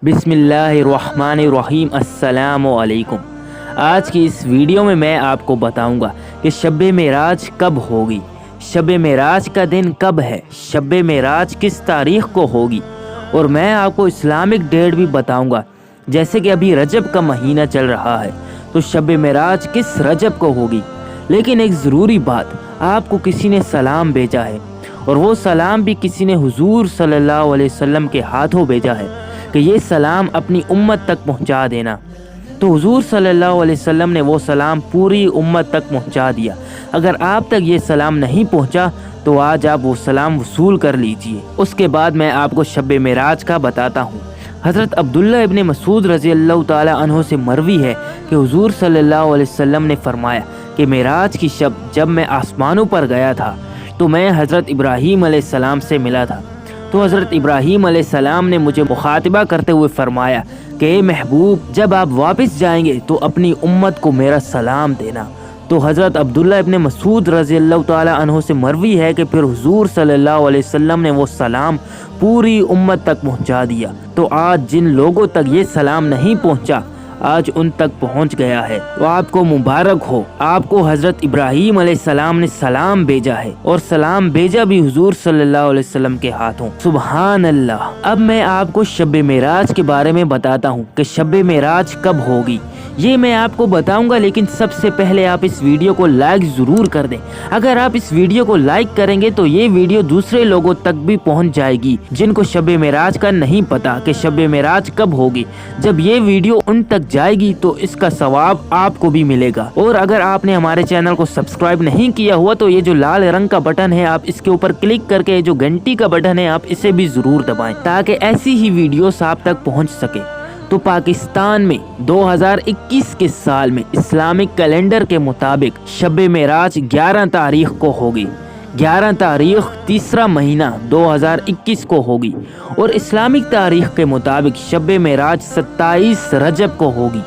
बिस्मिल्लाहिर्रहमानिर्रहीम। अस्सलाम वालेकुम। आज की इस वीडियो में मैं आपको बताऊंगा कि शब मेराज कब होगी, शब मेराज का दिन कब है, शब मेराज किस तारीख़ को होगी, और मैं आपको इस्लामिक डेट भी बताऊंगा। जैसे कि अभी रजब का महीना चल रहा है तो शब मेराज किस रजब को होगी। लेकिन एक ज़रूरी बात, आपको किसी ने सलाम भेजा है और वो सलाम भी किसी ने हुजूर सल्लल्लाहु अलैहि वसल्लम के हाथों भेजा है कि ये सलाम अपनी उम्मत तक पहुंचा देना। तो हुजूर सल्लल्लाहु अलैहि वसल्लम ने वो सलाम पूरी उम्मत तक पहुंचा दिया। अगर आप तक ये सलाम नहीं पहुंचा तो आज आप वो सलाम वसूल कर लीजिए। उसके बाद मैं आपको शब मेराज का बताता हूँ। हज़रत अब्दुल्ला इब्न मसूद रज़ी अल्लाह ताला अन्हो से मरवी है कि हुजूर सल्लल्लाहु अलैहि वसल्लम ने फरमाया कि मेराज की शब जब मैं आसमानों पर गया था तो मैं हज़रत इब्राहीम अलैहिस्सलाम से मिला था। तो हज़रत इब्राहीम अलैहिस्सलाम ने मुझे मुखातिबा करते हुए फरमाया कि महबूब, जब आप वापस जाएंगे तो अपनी उम्मत को मेरा सलाम देना। तो हज़रत अब्दुल्ला इब्न मसूद रज़ी अल्लाह ताला अन्हो से मरवी है कि फिर हुजूर सल्लल्लाहु अलैहि वसल्लम ने वो सलाम पूरी उम्मत तक पहुंचा दिया। तो आज जिन लोगों तक ये सलाम नहीं पहुंचा, आज उन तक पहुंच गया है। तो आपको मुबारक हो, आपको हज़रत इब्राहीम अलैहिस्सलाम ने सलाम भेजा है और सलाम भेजा भी हुजूर सल्लल्लाहु अलैहि वसल्लम के हाथों। सुभान अल्लाह। अब मैं आपको शब मेराज के बारे में बताता हूँ कि शब मेराज कब होगी, ये मैं आपको बताऊंगा। लेकिन सबसे पहले आप इस वीडियो को लाइक ज़रूर कर दें। अगर आप इस वीडियो को लाइक करेंगे तो ये वीडियो दूसरे लोगों तक भी पहुंच जाएगी जिनको शब मेराज का नहीं पता कि शब मेराज कब होगी। जब ये वीडियो उन तक जाएगी तो इसका सवाब आपको भी मिलेगा। और अगर आपने हमारे चैनल को सब्सक्राइब नहीं किया हुआ तो ये जो लाल रंग का बटन है, आप इसके ऊपर क्लिक करके जो घंटी का बटन है, आप इसे भी ज़रूर दबाएं ताकि ऐसी ही वीडियोस आप तक पहुँच सके। तो पाकिस्तान में 2021 के साल में इस्लामिक कैलेंडर के मुताबिक शब मेराज 11 तारीख को होगी। 11 तारीख तीसरा महीना 2021 को होगी और इस्लामिक तारीख के मुताबिक शब मेराज 27 रजब को होगी।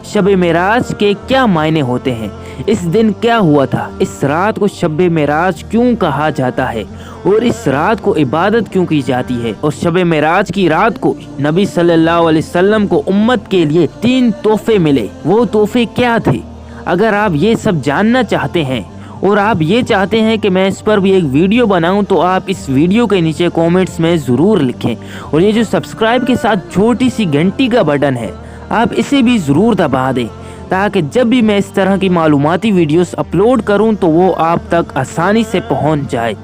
शब मेराज के क्या मायने होते हैं, इस दिन क्या हुआ था, इस रात को शब मेराज क्यों कहा जाता है और इस रात को इबादत क्यों की जाती है, और शब मेराज की रात को नबी सल्लल्लाहु अलैहि वसल्लम को उम्मत के लिए 3 तोहफे मिले, वो तोहफे क्या थे। अगर आप ये सब जानना चाहते हैं और आप ये चाहते हैं कि मैं इस पर भी एक वीडियो बनाऊं तो आप इस वीडियो के नीचे कमेंट्स में ज़रूर लिखें। और ये जो सब्सक्राइब के साथ छोटी सी घंटी का बटन है, आप इसे भी ज़रूर दबा दें ताकि जब भी मैं इस तरह की मालूमाती वीडियोस अपलोड करूं तो वो आप तक आसानी से पहुंच जाए।